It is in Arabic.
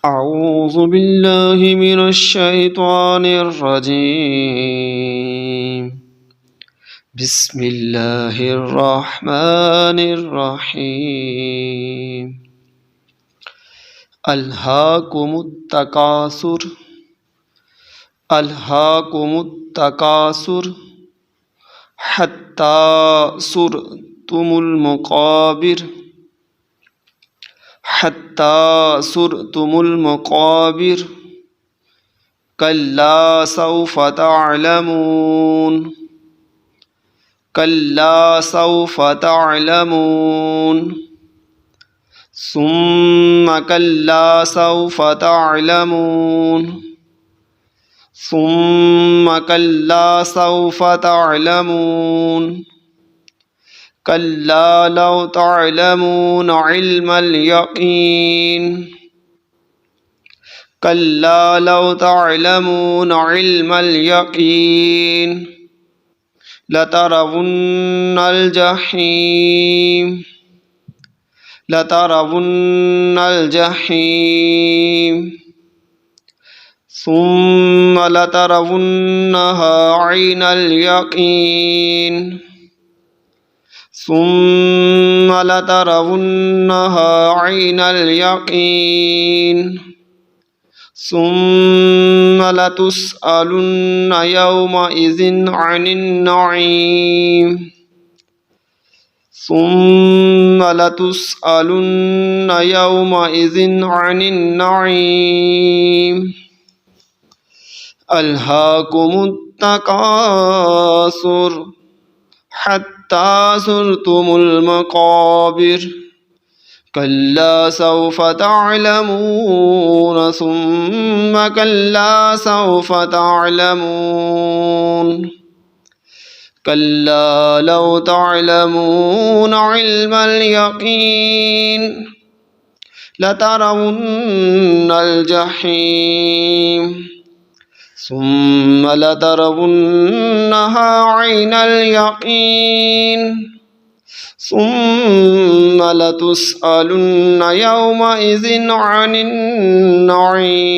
أعوذ بالله من الشيطان الرجيم. بسم الله الرحمن الرحيم. ألهاكم التكاثر ألهاكم التكاثر حتى زرتم المقابر حتى زرتم المقابر كلا سوف تعلمون كلا سوف تعلمون ثم كلا سوف تعلمون ثم كلا سوف تعلمون كلا لو تعلمون علم اليقين كلا لو تعلمون علم اليقين لترون الجحيم لترون الجحيم ثم لترونها عين اليقين ثم لترونها عين اليقين ثم لتسألن يومئذ عن النعيم ثم لتسألن يومئذ عن النعيم. ألهاكم التكاثر حتى زرتم المقابر كلا سوف تعلمون ثم كلا سوف تعلمون كلا لو تعلمون علم اليقين لترون الجحيم ثم لترونها عين اليقين ثم لتسألن يومئذ عن النعيم.